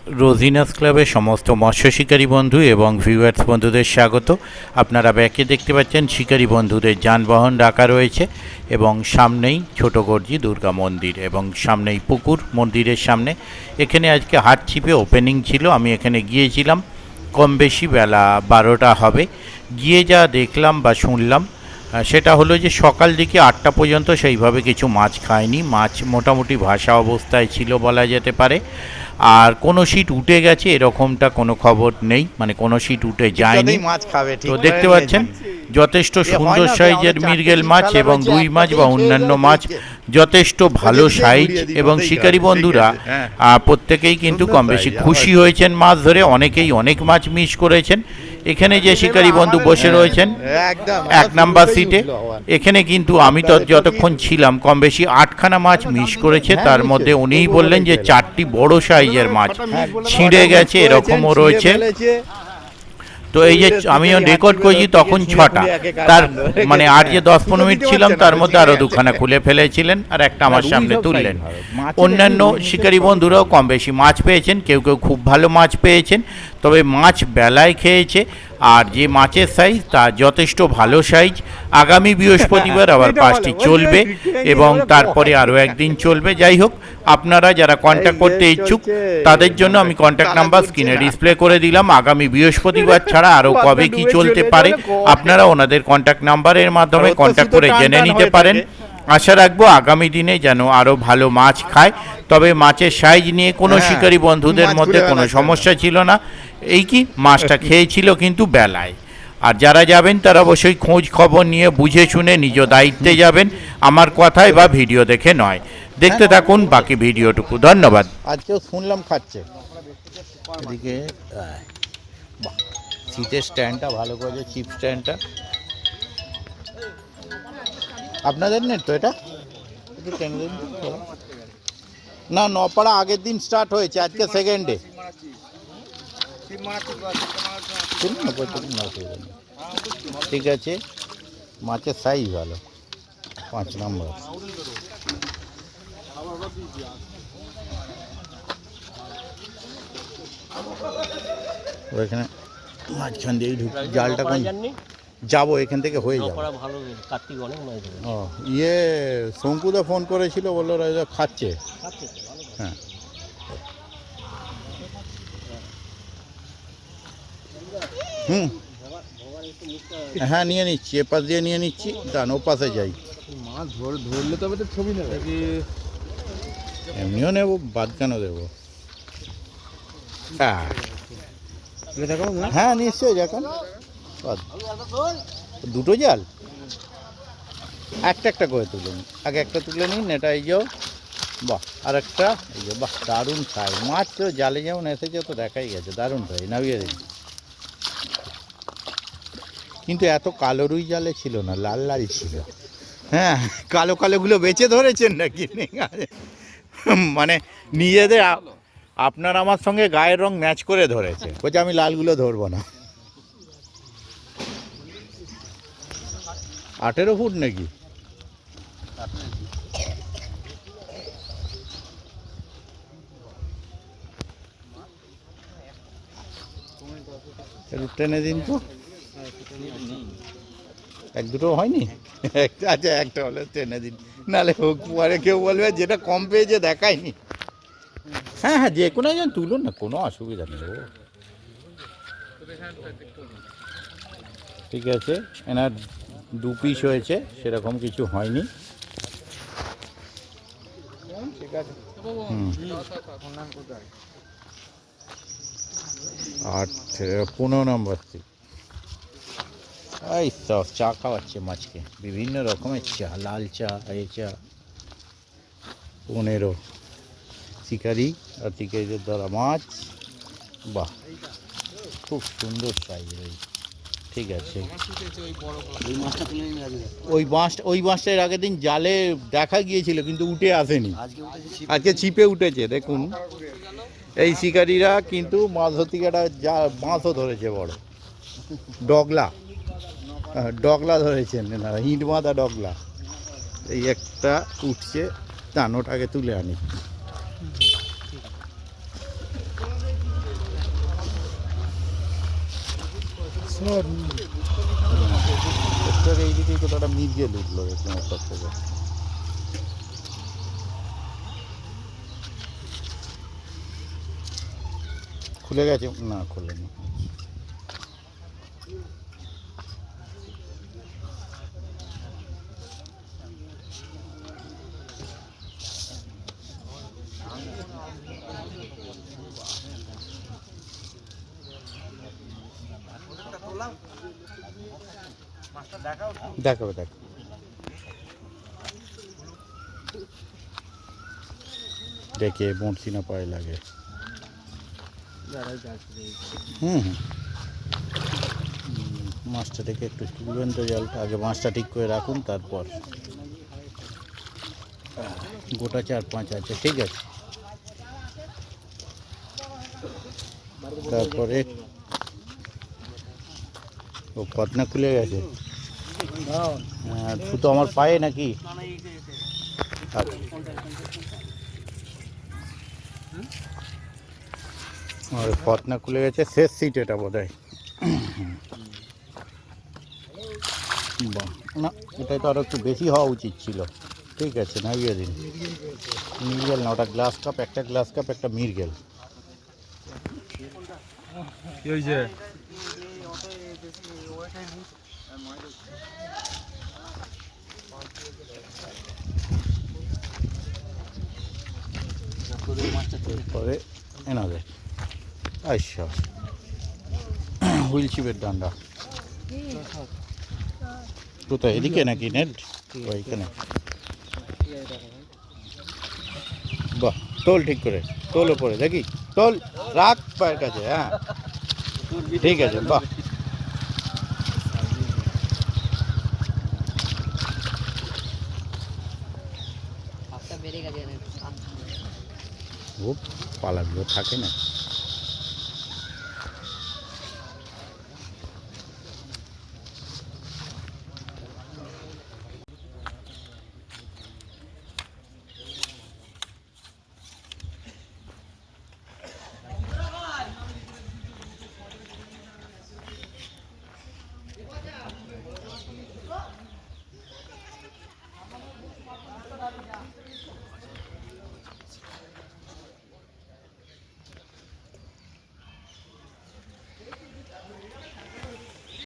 রোজিনাস ক্লাবের সমস্ত মৎস্য শিকারী বন্ধু এবং ভিউয়ার্স বন্ধুদের স্বাগত। আপনারা ব্যাকে দেখতে পাচ্ছেন শিকারী বন্ধুদের যানবাহন রাখা রয়েছে এবং সামনেই ছোট গর্জি দুর্গা মন্দির এবং সামনেই পুকুর মন্দিরের সামনে। এখানে আজকে হাট ছিপে ওপেনিং ছিল, আমি এখানে গিয়েছিলাম। কম বেশি বেলা 12টা হবে। গিয়ে যা দেখলাম বা শুনলাম সেটা হলো যে সকাল দিকে 8টা পর্যন্ত সেইভাবে কিছু মাছ খায়নি। মাছ মোটামুটি ভাসা অবস্থায় ছিল বলা যেতে পারে। আর কোনো সিট উঠে গেছে এরকমটা কোনো খবর নেই, মানে কোনো সিট উঠে যায়নি। তো দেখতে পাচ্ছেন যথেষ্ট সুন্দর সাইজের মৃগেল মাছ এবং রুই মাছ বা অন্যান্য মাছ যথেষ্ট ভালো সাইজ, এবং শিকারী বন্ধুরা প্রত্যেকেই কিন্তু কম বেশি খুশি হয়েছেন মাছ ধরে। অনেকেই অনেক মাছ মিস করেছেন। এখানে যে শিকারী বন্ধু বসে রয়েছেন 1 নাম্বার সিটে, এখানে কিন্তু আমি তো যতক্ষণ ছিলাম কম বেশি 8খানা মাছ মিস করেছে। তার মধ্যে উনিই বললেন যে 4টি বড় সাইজের মাছ ছিঁড়ে গেছে, এরকমও রয়েছে। তো এই যে আমি রেকর্ড করেছি তখন 6টা, তার মানে আর যে 10-15 মিনিট ছিলাম তার মধ্যে আরও 2খানা খুলে ফেলেছিলেন আর একটা আমার সামনে তুললেন। অন্যান্য শিকারী বন্ধুরাও কম বেশি মাছ পেয়েছেন, কেউ কেউ খুব ভালো মাছ পেয়েছেন, তবে মাছ বেলায় খেয়েছে। আর যে মাছের সাইজ তা যথেষ্ট ভালো সাইজ। আগামী বৃহস্পতিবার আবার 5টি চলবে এবং তারপরে আরও একদিন চলবে। যাই হোক, আপনারা যারা কন্ট্যাক্ট করতে ইচ্ছুক তাদের জন্য আমি কন্ট্যাক্ট নাম্বার স্ক্রিনে ডিসপ্লে করে দিলাম। আগামী বৃহস্পতিবার ছাড়া আরও কবে কি চলতে পারে আপনারা ওনাদের কন্ট্যাক্ট নাম্বারের মাধ্যমে কন্ট্যাক্ট করে জেনে নিতে পারেন। আশা রাখবো আগামী দিনে যেন আরও ভালো মাছ খায়। তবে মাছের সাইজ নিয়ে কোনো শিকারী বন্ধুদের মধ্যে কোনো সমস্যা ছিল না। এই কি মাছটা খেয়েছিল কিন্তু বেলায়। আর যারা যাবেন তারা অবশ্যই খোঁজ খবর নিয়ে বুঝে শুনে নিজ দায়িত্বে যাবেন, আমার কথায় বা ভিডিও দেখে নয়। দেখতে থাকুন বাকি ভিডিওটুকু। ধন্যবাদ। আজকেও শুনলাম খাচ্ছে। এদিকে সিটের স্ট্যান্ডটা ভালো করেছে, চিপ স্ট্যান্ডটা আপনাদের নেট তো এটা না, নপাড়া আগের দিন স্টার্ট হয়েছে, আজকে সেকেন্ডে। ঠিক আছে, মাছের সাইজ ভালো, 5 নম্বর। ওইখানে মাঝখান দিয়েই ঢুক, জালটা কোন যাবো এখান থেকে হয়ে যাবো। ও ইয়ে শঙ্কুদা ফোন করেছিল, বললো রাজা খাচ্ছে। হ্যাঁ হুম হ্যাঁ নিয়ে নিচ্ছি, এপাশ দিয়ে নিয়ে নিচ্ছি, দান ও পাশে যাই। মাছ ধরলে তবে তো ছবি নেবে, এমনিও নেবো, বাদ কেন দেবো। হ্যাঁ হ্যাঁ নিশ্চয়ই, দেখেন দুটো জাল একটা করে তুলে নিন, আগে একটা তুলে নিন। এটা এই যে বাহ, আর একটা এই যে বাহ, দারুণ সাইজ মাছ। তো জালে যেমন এসেছে তো দেখাই গেছে, দারুণ সাইজ। নামিয়ে দিন। কিন্তু এত কালো রুই জালে ছিল না, লাল লাল ছিল। হ্যাঁ, কালো কালোগুলো বেছে ধরেছেন নাকি? মানে নিজেদের আপনার আমার সঙ্গে গায়ের রং ম্যাচ করে ধরেছে, বলছে আমি লালগুলো ধরবো না। 18 ফুট নাকি? টেনে দিন তো, 1-2 হয়নি? আচ্ছা, একটা হলে টেনে দিন, নাহলে হোক পরে কেউ বলবে যেটা কম পেয়েছে দেখায়নি। হ্যাঁ হ্যাঁ, যে কোনো একজন তুলুন না, কোনো অসুবিধা নেই। ঠিক আছে, এনার 2 পিস হয়েছে, সেরকম কিছু হয়নি। ঠিক আছে, 15 নম্বর সিট। এই সব চা খাওয়াচ্ছে মাছকে, বিভিন্ন রকমের চা, লাল চা, এই চা। 15 শিকারি আর শিকারিদের ধরা মাছ। বাহ, খুব সুন্দর সাইজ। ঠিক আছে, ওই মাছটা এর আগের দিন জালে দেখা গিয়েছিল কিন্তু উঠে আসেনি, আজকে ছিপে উঠেছে। দেখুন এই শিকারিরা কিন্তু মাছ ধরতে গিয়ে যা মাছও ধরেছে, বড় ডগলা ধরেছেন এনারা, ইট বাঁধা ডগলা। এই একটা উঠছে, টানোটাকে তুলে আনি। এইদিকে কোথাও একটা মির্গেল উঠলো দেখলাম ওপর থেকে। খুলে গেছে না, খোলেনি। দেখাবে দেখ। দেখে বঁড়শি না পায়ে লাগে। হুম, মাছটা দেখে একটু তুলবেন তো জলটা, আগে মাছটা ঠিক করে রাখুন, তারপর গোটা 4-5 আছে, ঠিক আছে। তারপরে ও ফতনা খুলে গেছে। তো আমার পায়ে নাকি? আর ফতনা খুলে গেছে, শেষ সিট এটা বোধ হয়। বাহ, না এটাই তো আরো একটু বেশি হওয়া উচিত ছিল। ঠিক আছে, নামিয়ে দিন। মিরগেল না, ওটা গ্লাস কাপ, একটা গ্লাস কাপ, একটা মিরগেল। কি হয়েছে? এরপরে এনাদের আচ্ছা হুইল চিপের ডান্ডা কোথায়, এদিকে নাকি নেট? ওইখানে। বাহ, তোল ঠিক করে, তোল ওপরে দেখি, তোল রাখ পায়ের কাছে। হ্যাঁ ঠিক আছে, বাহ। ও পালাগুলো থাকে না।